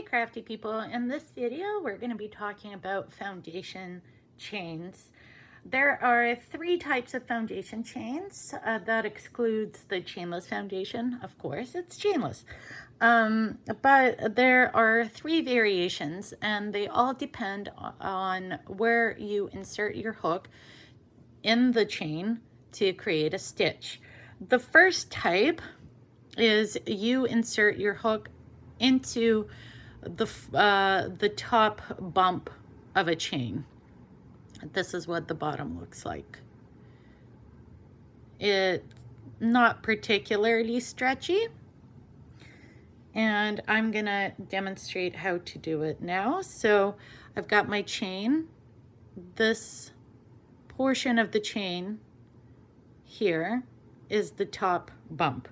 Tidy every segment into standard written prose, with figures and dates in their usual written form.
Hey crafty people, in this video we're going to be talking about foundation chains. There are three types of foundation chains. That excludes the chainless foundation, of course, it's chainless. But there are three variations and they all depend on where you insert your hook in the chain to create a stitch. The first type is you insert your hook into the top bump of a chain. This is what the bottom looks like. It's not particularly stretchy, and I'm gonna demonstrate how to do it now. So I've got my chain. This portion of the chain here is the top bump.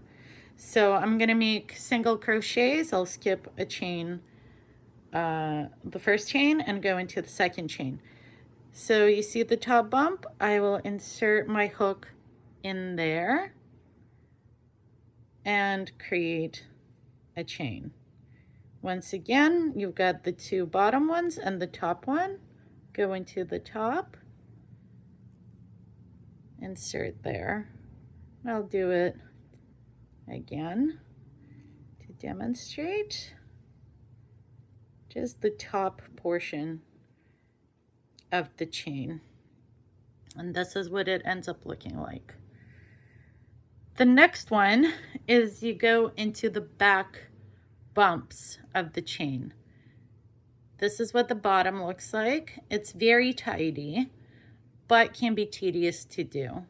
So I'm gonna make single crochets. I'll skip a chain, the first chain, and go into the second chain. So you see the top bump, I will insert my hook in there and create a chain. Once again, you've got the two bottom ones and the top one. Go into the top, insert there. I'll do it again to demonstrate. Just the top portion of the chain. And this is what it ends up looking like. The next one is you go into the back bumps of the chain. This is what the bottom looks like. It's very tidy, but can be tedious to do.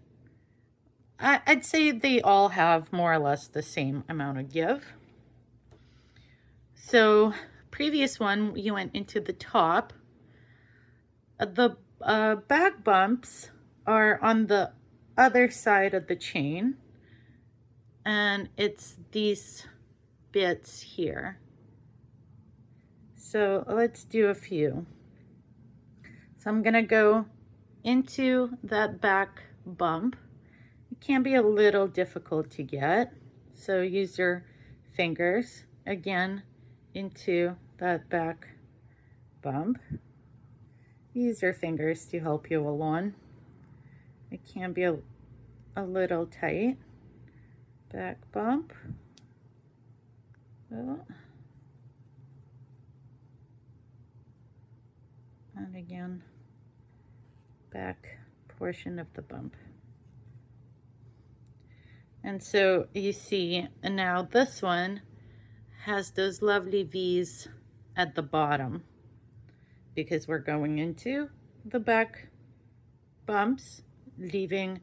I'd say they all have more or less the same amount of give. So previous one, you went into the top. The back bumps are on the other side of the chain, and it's these bits here. So let's do a few. So I'm gonna go into that back bump. It can be a little difficult to get, so use your fingers again into that back bump. Use your fingers to help you along. It can be a little tight. Back bump. Oh. And again, back portion of the bump. And so you see now this one has those lovely V's at the bottom, because we're going into the back bumps, leaving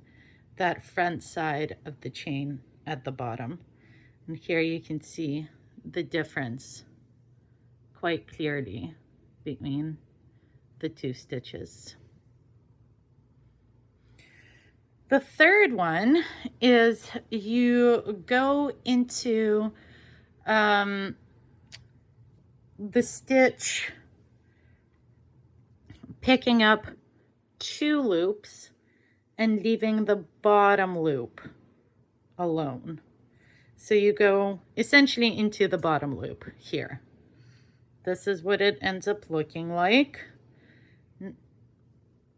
that front side of the chain at the bottom. And here you can see the difference quite clearly between the two stitches. The third one is you go into the stitch picking up two loops and leaving the bottom loop alone. So you go essentially into the bottom loop here. This is what it ends up looking like.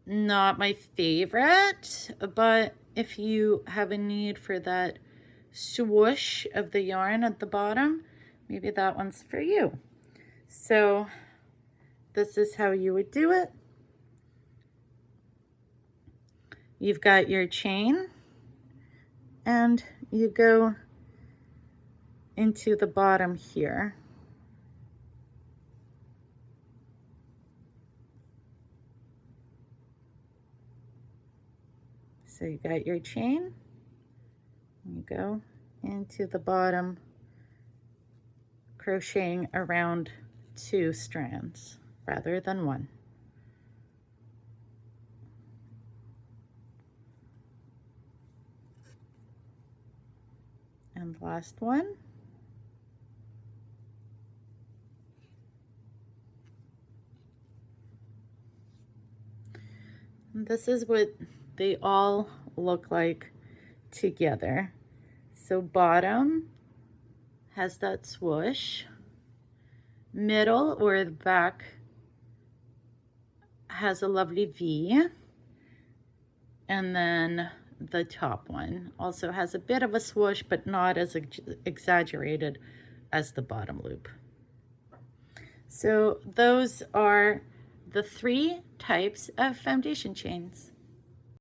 Not my favorite, but if you have a need for that swoosh of the yarn at the bottom, maybe that one's for you. So this is how you would do it. You've got your chain and you go into the bottom here. So you got your chain, and you go into the bottom, crocheting around two strands rather than one. And last one. And this is what they all look like together. So bottom has that swoosh. middle or the back has a lovely V, and then the top one also has a bit of a swoosh, but not as exaggerated as the bottom loop. So those are the 3 types of foundation chains.